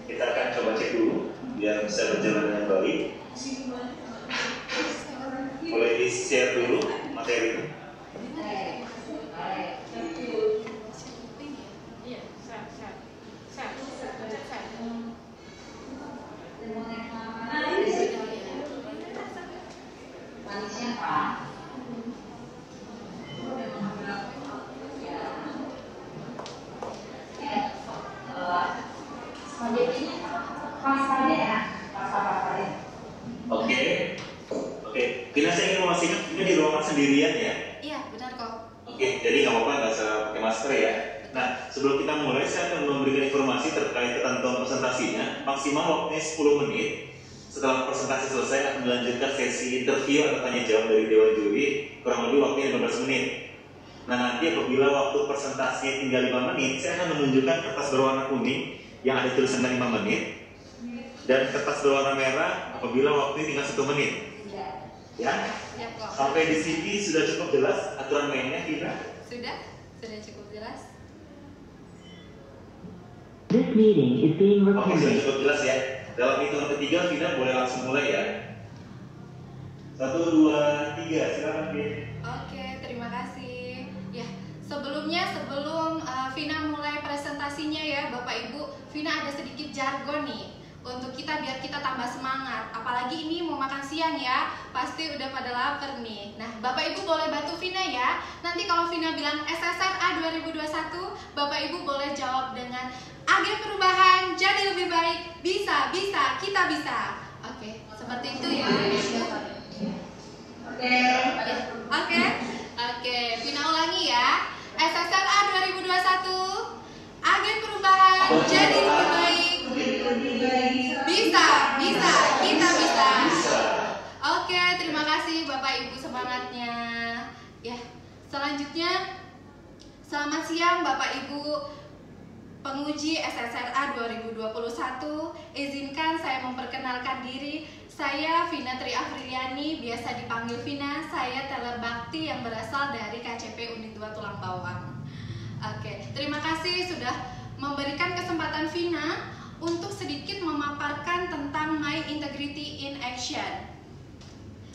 Kita akan coba cek dulu biar bisa berjalan dengan baik. Boleh di-share dulu materi. Oke. Vina, saya ingin memastikan Vina di ruangan sendirian ya? Iya, benar kok. Oke, jadi nggak apa-apa, nggak usah pakai masker ya. Nah, sebelum kita mulai, saya akan memberikan informasi terkait ketentuan presentasinya. Maksimal waktunya 10 menit. Setelah presentasi selesai, akan melanjutkan sesi interview atau tanya jawab dari Dewan Juri, kurang lebih waktunya 15 menit. Nah, nanti apabila waktu presentasinya tinggal 5 menit, saya akan menunjukkan kertas berwarna kuning yang ada tulisan 5 menit, dan kertas berwarna merah apabila waktunya tinggal 1 menit. Ya? Ya kok. Sampai di sini sudah cukup jelas aturan mainnya, Vina? Sudah cukup jelas. This meeting is being Oke, sudah recorded. cukup jelas ya. Dalam hitungan ketiga, Vina boleh langsung mulai ya. 1, 2, 3, silakan Vina. Oke, terima kasih. Ya, sebelum Vina mulai presentasinya ya, Bapak Ibu, Vina ada sedikit jargon nih untuk kita biar kita tambah semangat. Apalagi ini mau makan siang ya, pasti udah pada lapar nih. Nah, Bapak Ibu boleh bantu Vina ya. Nanti kalau Vina bilang SSRA 2021, Bapak Ibu boleh jawab dengan agen perubahan jadi lebih baik. Bisa, kita bisa. Oke, seperti itu ya. Oke, Vina ulangi ya. SSRA 2021, agen perubahan jadi lebih baik. Bisa, kita bisa. Oke, terima kasih Bapak Ibu semangatnya. Ya, selanjutnya selamat siang Bapak Ibu penguji SSRA 2021. Izinkan saya memperkenalkan diri. Saya Vina Tri Afriliani, biasa dipanggil Vina. Saya teller bakti yang berasal dari KCP Unit 2 Tulang Bawang. Oke, terima kasih sudah memberikan kesempatan Vina untuk sedikit memaparkan tentang My Integrity in Action.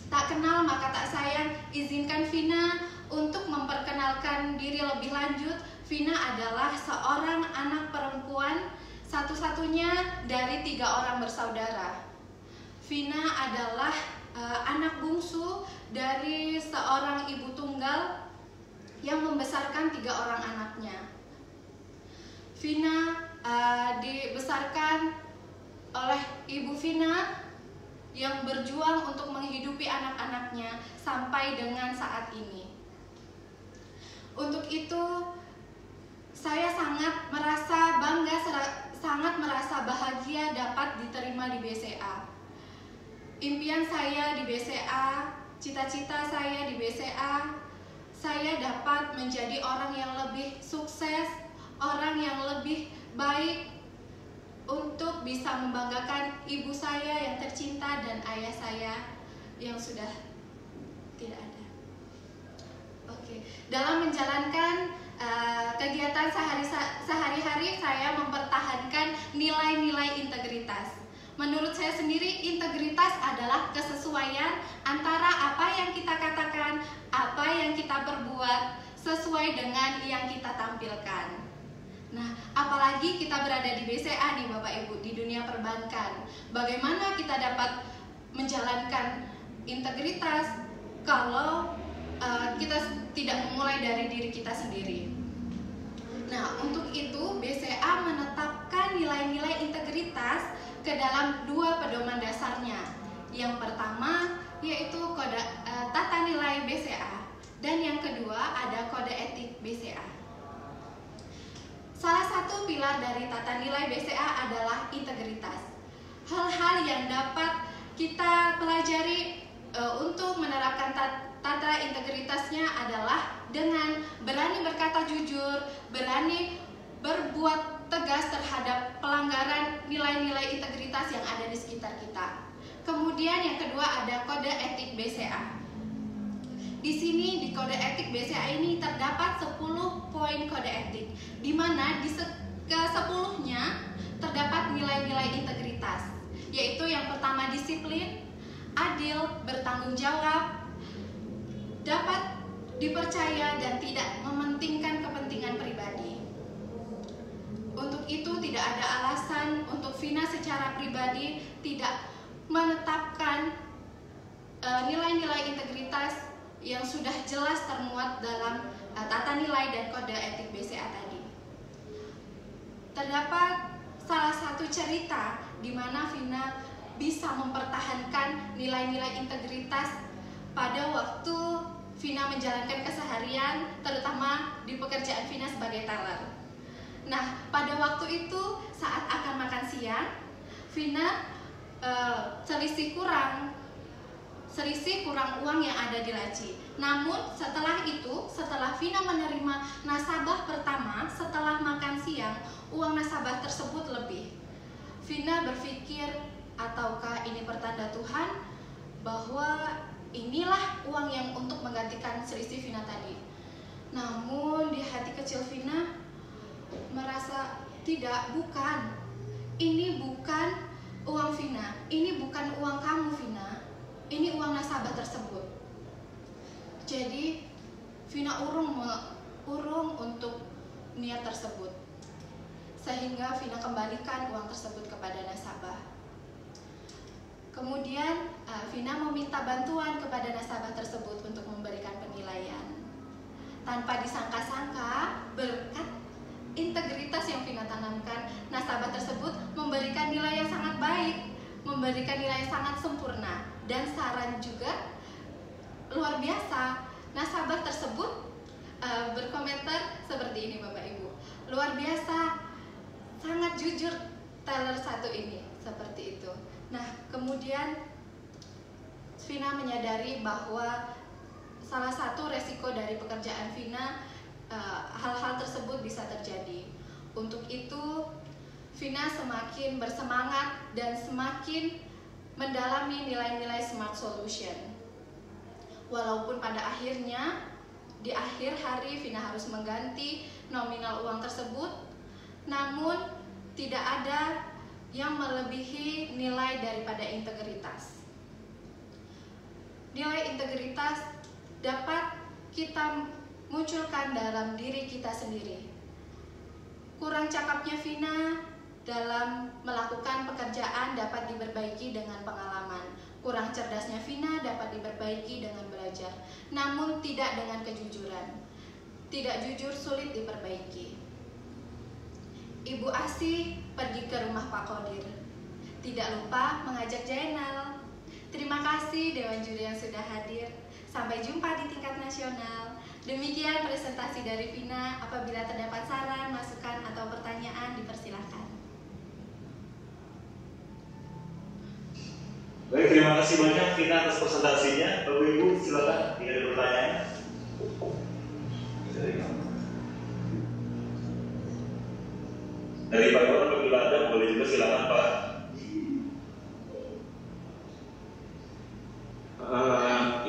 Tak kenal maka tak sayang, izinkan Vina untuk memperkenalkan diri lebih lanjut. Vina adalah seorang anak perempuan satu-satunya dari 3 orang bersaudara. Vina adalah anak bungsu dari seorang ibu tunggal yang membesarkan 3 orang anaknya. Vina dibesarkan oleh ibu Vina yang berjuang untuk menghidupi anak-anaknya sampai dengan saat ini. Untuk itu saya sangat merasa bangga, sangat merasa bahagia dapat diterima di BCA. Impian saya di BCA, cita-cita saya di BCA, saya dapat menjadi orang yang lebih sukses, orang yang lebih baik untuk bisa membanggakan ibu saya yang tercinta dan ayah saya yang sudah tidak ada. Oke, dalam menjalankan kegiatan sehari-hari saya mempertahankan nilai-nilai integritas. Menurut saya sendiri, integritas adalah kesesuaian antara apa yang kita katakan, apa yang kita perbuat, sesuai dengan yang kita tampilkan. Nah, apalagi kita berada di BCA nih Bapak Ibu, di dunia perbankan. Bagaimana kita dapat menjalankan integritas kalau kita tidak memulai dari diri kita sendiri? Nah, untuk itu BCA menetapkan nilai-nilai integritas ke dalam 2 pedoman dasarnya. Yang pertama yaitu kode tata nilai BCA, dan yang kedua ada kode etik BCA. Salah satu pilar dari tata nilai BCA adalah integritas. Hal-hal yang dapat kita pelajari untuk menerapkan tata integritasnya adalah dengan berani berkata jujur, berani berbuat tegas terhadap pelanggaran nilai-nilai integritas yang ada di sekitar kita. Kemudian yang kedua ada kode etik BCA. Di sini di kode etik BCA ini terdapat 10 poin kode etik, di mana di ke-10-nya terdapat nilai-nilai nilai-nilai integritas, yaitu yang pertama disiplin, adil, bertanggung jawab, dapat dipercaya dan tidak mementingkan kepentingan pribadi. Untuk itu tidak ada alasan untuk Vina secara pribadi tidak menetapkan nilai-nilai integritas yang sudah jelas termuat dalam tata nilai dan kode etik BCA tadi. Terdapat salah satu cerita di mana Vina bisa mempertahankan nilai-nilai integritas pada waktu Vina menjalankan keseharian, terutama di pekerjaan Vina sebagai teller. Nah, pada waktu itu saat akan makan siang, Vina selisih kurang uang yang ada di laci. Namun setelah itu, setelah Vina menerima nasabah pertama setelah makan siang, uang nasabah tersebut lebih. Vina berpikir, ataukah ini pertanda Tuhan bahwa inilah uang yang untuk menggantikan selisih Vina tadi. Namun di hati kecil Vina merasa bukan. Ini bukan uang Vina, ini bukan uang kamu Vina, ini uang nasabah tersebut. Jadi Vina urung untuk niat tersebut, sehingga Vina kembalikan uang tersebut kepada nasabah. Kemudian Vina meminta bantuan kepada nasabah tersebut untuk memberikan penilaian. Tanpa disangka-sangka, berkat integritas yang Vina tanamkan, nasabah tersebut memberikan nilai yang sangat baik, memberikan nilai yang sangat sempurna, dan saran juga luar biasa. Nasabah tersebut berkomentar seperti ini, Bapak Ibu, luar biasa, sangat jujur teller satu ini, seperti itu. Nah, kemudian Vina menyadari bahwa salah satu resiko dari pekerjaan Vina, hal-hal tersebut bisa terjadi. Untuk itu, Vina semakin bersemangat dan semakin mendalami nilai-nilai smart solution. Walaupun pada akhirnya, di akhir hari Vina harus mengganti nominal uang tersebut, namun tidak ada yang melebihi nilai daripada integritas. Nilai integritas dapat kita munculkan dalam diri kita sendiri. Kurang cakapnya Vina dalam melakukan pekerjaan dapat diperbaiki dengan pengalaman. Kurang cerdasnya Vina dapat diperbaiki dengan belajar, namun tidak dengan kejujuran. Tidak jujur sulit diperbaiki. Ibu Asih pergi ke rumah Pak Kodir. Tidak lupa mengajak Jainal. Terima kasih Dewan Juri yang sudah hadir. Sampai jumpa di tingkat nasional. Demikian presentasi dari Vina. Apabila terdapat saran, masukan, atau pertanyaan, dipersilakan. Baik, terima kasih banyak Vina atas presentasinya. Bapak Ibu, silakan jika ada pertanyaan. Dari Pak Iwan, apabila ada, boleh juga silakan Pak.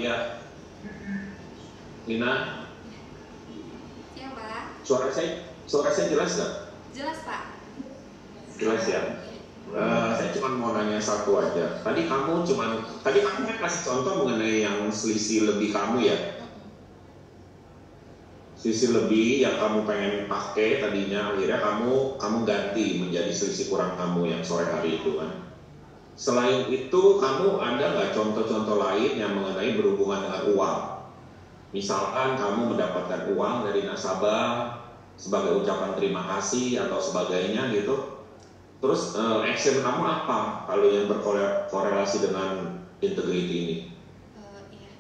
Ya, Vina. Ya, Pak. Suara saya jelas nggak? Jelas, Pak. Jelas ya. Saya cuma mau nanya satu aja. Tadi kamu kan kasih contoh mengenai yang selisih lebih kamu ya. Selisih lebih yang kamu pengen pakai tadinya, akhirnya kamu ganti menjadi selisih kurang kamu yang sore hari itu kan. Selain itu, kamu ada nggak contoh-contoh lain yang mengenai berhubungan dengan uang? Misalkan kamu mendapatkan uang dari nasabah sebagai ucapan terima kasih atau sebagainya gitu. Terus action kamu apa kalau yang berkorelasi dengan integrity ini? Iya.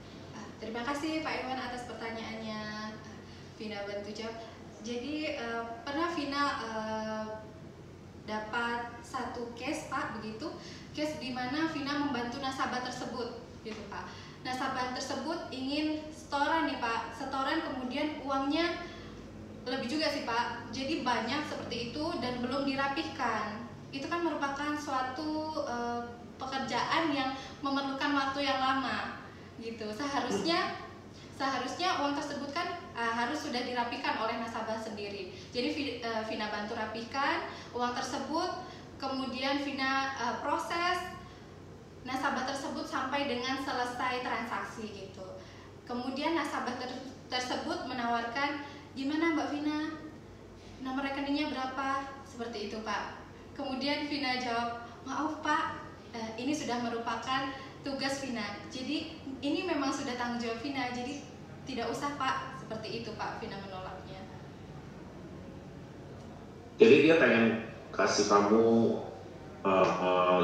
Terima kasih Pak Iwan atas pertanyaannya. Vina bantu jawab. Jadi pernah Vina dapat satu case Pak, begitu, case di mana Vina membantu nasabah tersebut, gitu Pak. Nasabah tersebut ingin setoran nih Pak, setoran kemudian uangnya lebih juga sih Pak. Jadi banyak seperti itu dan belum dirapihkan. Itu kan merupakan suatu pekerjaan yang memerlukan waktu yang lama, gitu. Seharusnya uang tersebut kan harus sudah dirapikan oleh nasabah sendiri. Jadi Vina bantu rapihkan uang tersebut, kemudian Vina proses nasabah tersebut sampai dengan selesai transaksi gitu. Kemudian nasabah tersebut menawarkan, gimana Mbak Vina, nomor rekeningnya berapa? Seperti itu Pak. Kemudian Vina jawab, maaf Pak, ini sudah merupakan tugas Vina. Jadi ini memang sudah tanggung jawab Vina, jadi tidak usah Pak. Seperti itu Pak, Vina menolaknya. Jadi dia pengen kasih kamu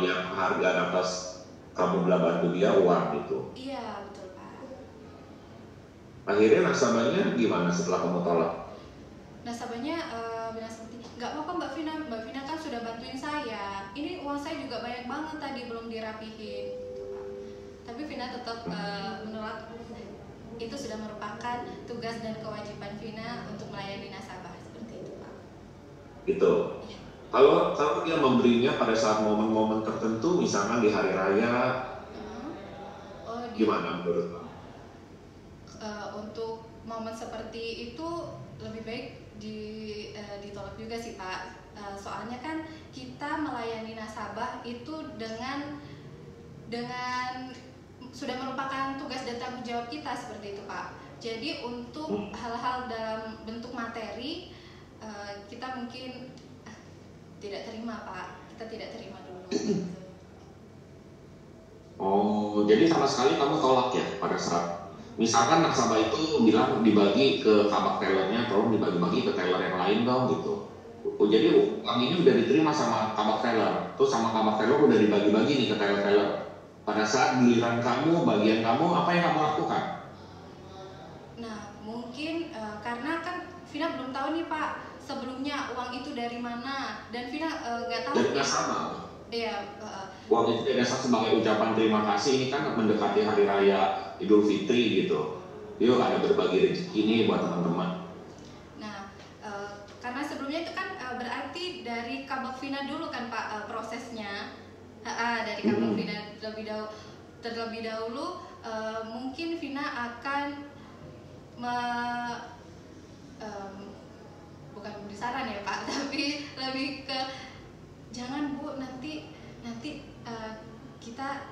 yang harga atas kamu belah bantu dia uang gitu. Iya betul Pak. Akhirnya nasabahnya gimana setelah kamu tolak? Nasabahnya bilang seperti, nggak apa-apa Mbak Vina kan sudah bantuin saya. Ini uang saya juga banyak banget tadi belum dirapihin. Gitu, Pak. Tapi Vina tetap menolak. Itu sudah merupakan tugas dan kewajiban Vina untuk melayani nasabah, seperti itu Pak. Gitu. Iya. Kalau dia memberinya pada saat momen-momen tertentu, misalkan di hari raya, gimana menurut kamu? Untuk momen seperti itu lebih baik ditolak juga sih Pak. Soalnya kan kita melayani nasabah itu dengan sudah merupakan tugas dan tanggung jawab kita, seperti itu Pak. Jadi untuk hal-hal dalam bentuk materi kita mungkin tidak terima Pak, kita tidak terima dulu. Oh, jadi sama sekali kamu tolak ya pada saat misalkan nasabah itu bilang dibagi ke kabak tellernya, tolong dibagi-bagi ke teller yang lain dong gitu. Oh, jadi uang ini udah diterima sama kabak teller, terus sama kabak teller udah dibagi-bagi nih ke teller-teller. Pada saat giliran kamu, bagian kamu, apa yang kamu lakukan? Nah, mungkin karena kan Vina belum tahu nih Pak sebelumnya uang itu dari mana, dan Vina nggak tahu. Dari nasabah. Iya. Uang itu dasar sebagai ucapan terima kasih, ini kan mendekati hari raya Idul Fitri gitu. Yuk ada berbagi rezeki ini buat teman-teman. Nah, karena sebelumnya itu kan berarti dari kabak Vina dulu kan Pak prosesnya. Dari kabak Vina terlebih dahulu mungkin Vina akan bukan memberi saran ya Pak, tapi lebih ke jangan Bu, nanti kita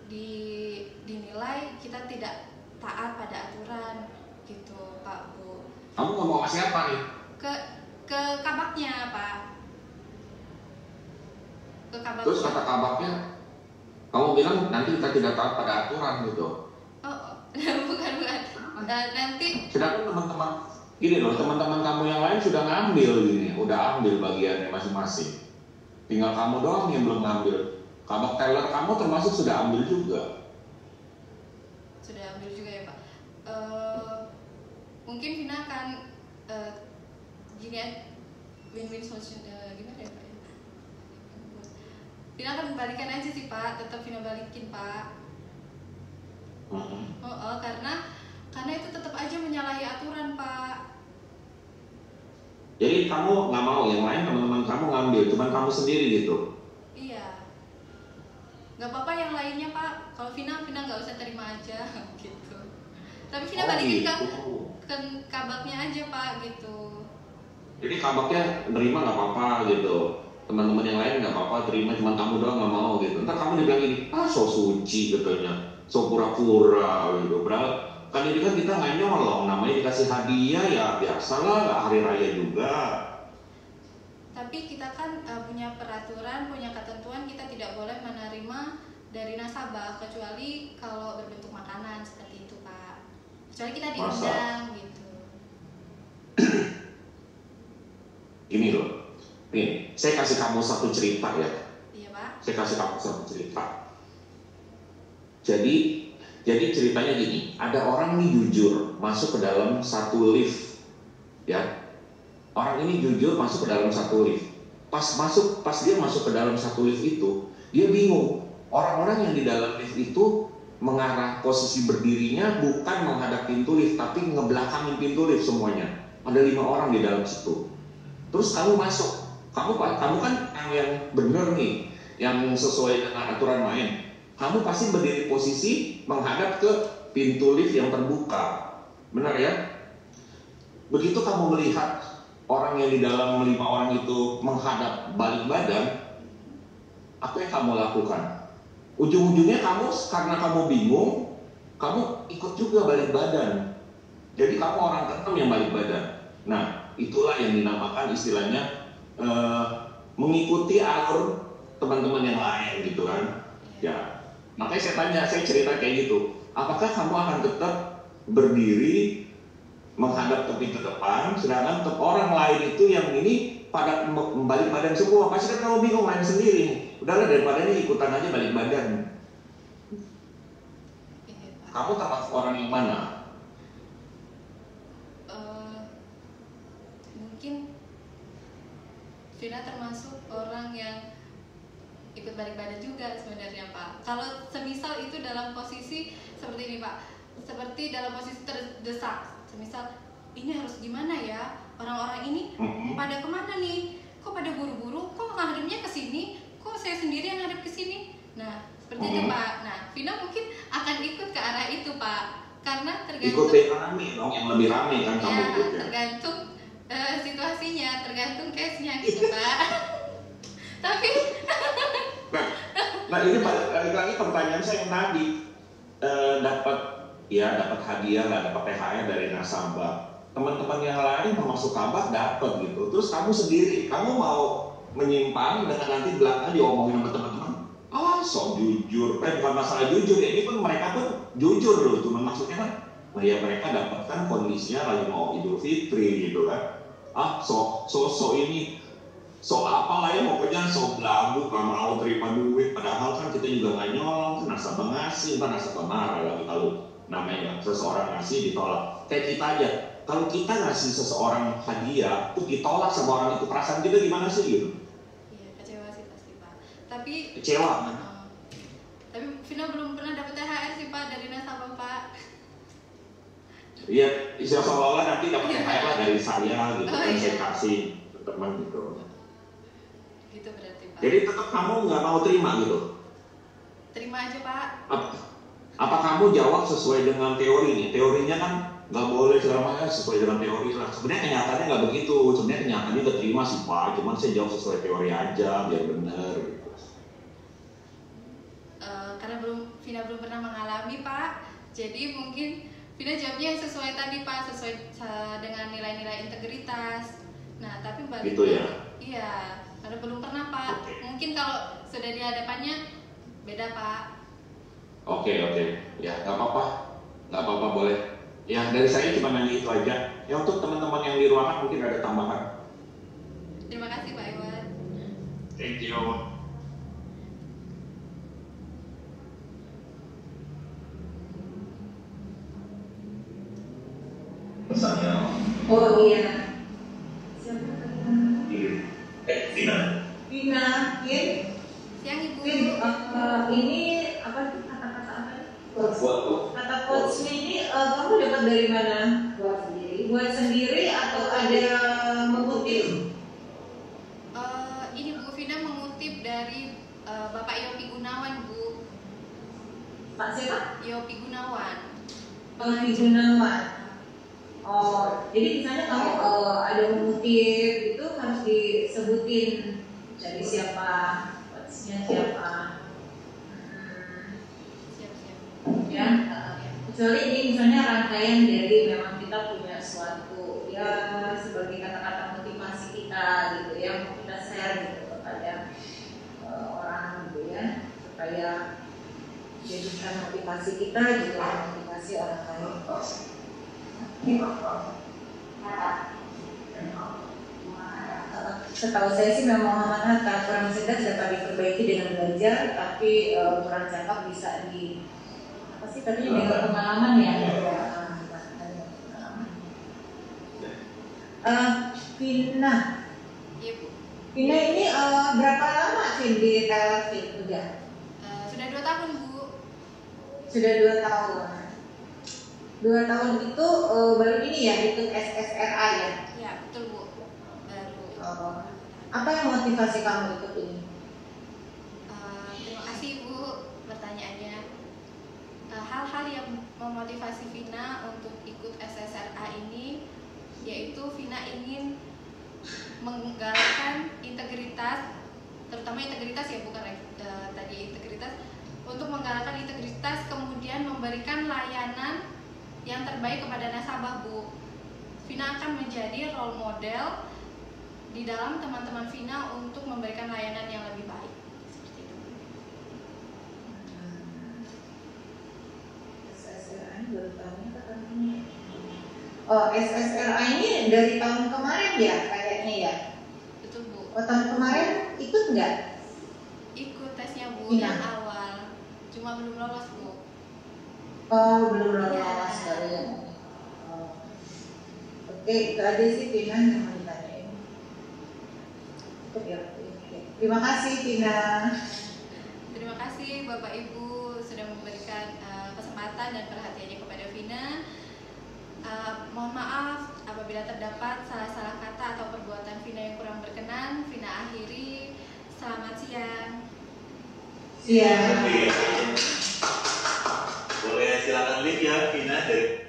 dinilai kita tidak taat pada aturan gitu Pak Bu. Kamu ngomong sama siapa nih? Ke kabaknya Pak. Ke kabaknya. Terus kata kabaknya, kamu bilang nanti kita tidak taat pada aturan gitu. Bukan. Nanti. Sedangkan teman-teman, gini loh, teman-teman kamu yang lain sudah ngambil gini, udah ambil bagiannya masing-masing. Tinggal kamu doang yang belum ngambil. Kabak teller kamu termasuk sudah ambil juga. Sudah ambil juga ya Pak. Mungkin Vina akan gini ya, win-win solution gimana ya Pak? Vina akan balikan aja sih Pak, tetap Vina balikin Pak. Karena itu tetap aja menyalahi aturan Pak. Jadi kamu nggak mau yang lain teman-teman kamu ngambil, cuman kamu sendiri gitu? Iya. Nggak apa-apa yang lainnya Pak. Kalau Vina nggak usah terima aja gitu. Tapi Vina balikin ke kabaknya aja Pak gitu. Jadi kabaknya nerima nggak apa-apa gitu. Teman-teman yang lain nggak apa-apa terima, cuman kamu doang nggak mau gitu. Ntar kamu dibilang gini, so suci katanya, so pura-pura gitu. Padahal kan ini kan kita nggak nyolong, namanya dikasih hadiah ya biasalah, hari raya juga. Tapi kita kan punya peraturan, punya ketentuan, kita tidak boleh menerima dari nasabah kecuali kalau berbentuk makanan seperti itu Pak. Kecuali kita diundang gitu. Gini loh, nih saya kasih kamu satu cerita ya. Iya Pak. Saya kasih kamu satu cerita. Jadi ceritanya gini, ada orang nih jujur masuk ke dalam satu lift, ya. Orang ini jujur masuk ke dalam satu lift. Pas dia masuk ke dalam satu lift itu, dia bingung. Orang-orang yang di dalam lift itu mengarah posisi berdirinya bukan menghadap pintu lift, tapi ngebelakangin pintu lift semuanya. Ada 5 orang di dalam situ. Terus kamu masuk, kamu kan yang bener nih, yang sesuai dengan aturan main. Kamu pasti berdiri posisi menghadap ke pintu lift yang terbuka, benar ya? Begitu kamu melihat orang yang di dalam 5 orang itu menghadap balik badan, Apa yang kamu lakukan? Ujung-ujungnya kamu, karena kamu bingung, kamu ikut juga balik badan. Jadi kamu orang ke-6 yang balik badan. Nah, itulah yang dinamakan istilahnya mengikuti alur teman-teman yang lain gitu kan. Ya, makanya saya tanya, saya cerita kayak gitu. Apakah kamu akan tetap berdiri menghadap ke pintu depan, sedangkan orang lain itu yang ini pada balik badan semua? Pasti kan kamu bingung main sendiri. Udahlah, daripada ini ikutan aja balik badan. Kamu termasuk orang yang mana? Mungkin Vina termasuk orang yang ikut balik badan juga sebenarnya Pak. Kalau semisal itu dalam posisi seperti ini Pak, seperti dalam posisi terdesak, semisal ini harus gimana ya, orang-orang ini pada kemana nih, kok pada buru-buru, kok ngadepnya ke sini, kok saya sendiri yang ngadep ke sini. Nah seperti itu Pak. Nah Vina mungkin akan ikut ke arah itu Pak, karena tergantung ikut yang rame dong, yang lebih rame kan kamu ikut ya. Tergantung situasinya, tergantung case-nya gitu Pak. Tapi nah ini balik lagi pertanyaan saya yang tadi, dapat hadiah lah, dapat THR dari nasabah. Teman-teman yang lain termasuk kabak dapat gitu. Terus kamu sendiri, kamu mau menyimpang dengan nanti belakang diomongin sama teman-teman, sok jujur. Bukan masalah jujur ya, ini pun mereka pun jujur loh. Cuma maksudnya kan, ya mereka dapatkan kondisinya lagi mau Idul Fitri gitu kan. So ini, so apalah ya, pokoknya so belagu, gak mau terima duit. Padahal kan kita juga gak nyolong, nasabah ngasih, kan nasabah marah lagi kalau namanya seseorang ngasih ditolak. Kayak kita aja, kalau kita ngasih seseorang hadiah, tuh ditolak sama orang itu, perasaan kita gimana sih gitu? Iya, kecewa sih pasti Pak. Tapi kecewa kan? Tapi Vina belum pernah dapat THR sih Pak dari nasabah Pak. Iya, seolah-olah nanti dapat THR lah dari saya gitu, kan saya kasih ke teman gitu. Gitu berarti Pak. Jadi tetap kamu nggak mau terima gitu? Terima aja Pak. Apa kamu jawab sesuai dengan teori nih? Teorinya kan nggak boleh selama sesuai dengan teori lah. Sebenarnya kenyataannya nggak begitu. Sebenarnya kenyataannya udah terima sih Pak. Cuman saya jawab sesuai teori aja biar benar. Gitu. Karena Vina belum pernah mengalami Pak. Jadi mungkin Vina jawabnya yang sesuai tadi Pak, sesuai dengan nilai-nilai integritas. Nah tapi balik gitu ya? Iya, karena belum pernah Pak. Okay. Mungkin kalau sudah di hadapannya beda Pak. Oke, ya nggak apa-apa boleh. Ya dari saya cuma nanya itu aja. Ya untuk teman-teman yang di ruangan mungkin ada tambahan. Terima kasih Pak Iwan. Thank you. Pesannya. Oh iya. Siapa? Vina. Vina, Vin. Siang Ibu. Vin, ini apa sih kata-kata apa? Kata quotes-nya ini kamu dapat dari mana? Buat sendiri atau ada mengutip? Ini Bu Vina mengutip dari Bapak Yopi Gunawan Bu. Pak siapa? Yopi Gunawan. Yopi Gunawan. Oh, jadi misalnya kamu ada mengutip itu harus disebutin dari siapa, quotes-nya siapa. Siap-siap. Ya, kecuali ini misalnya rangkaian dari memang kita punya suatu ya sebagai kata-kata motivasi kita gitu ya, mau kita share gitu kepada orang gitu ya, supaya jadikan motivasi kita juga motivasi orang lain. Setahu saya sih memang Muhammad Hatta, kurang cerdas dapat diperbaiki dengan belajar, tapi kurang cakap bisa di apa sih tadinya dengan pengalaman ya. Vina, Iya Bu. Vina ini berapa lama sih di TLC udah? Sudah 2 tahun Bu. Sudah 2 tahun. 2 tahun itu baru ini ya ikut SSRA ya? Ya betul Bu. Baru. Apa yang motivasi kamu ikut ini? Terima kasih Bu pertanyaannya. Hal-hal yang memotivasi Vina untuk ikut SSRA ini yaitu Vina ingin menggalakkan integritas, terutama integritas ya, bukan tadi integritas, untuk menggalakkan integritas, kemudian memberikan layanan yang terbaik kepada nasabah, Bu. Vina akan menjadi role model di dalam teman-teman Vina untuk memberikan layanan yang lebih baik. Seperti itu. SSRI baru tahunnya katanya. Oh, SSRI ini dari tahun kemarin ya kayaknya ya. Betul, Bu. Oh, tahun kemarin ikut nggak? Ikut tesnya, Bu, Iya. yang awal. Cuma belum lolos, Bu. Oh, belum lolos Iya. baru yang ini. Oh. Oke, itu aja sih Tina yang mau ditanyain. Oke, oke. Terima kasih Tina. Terima kasih Bapak Ibu sudah memberikan kesempatan dan perhatiannya kepada Vina. Mohon maaf apabila terdapat salah-salah kata atau perbuatan Vina yang kurang berkenan. Vina akhiri. Selamat siang. Siang. Boleh silakan live ya Vina dari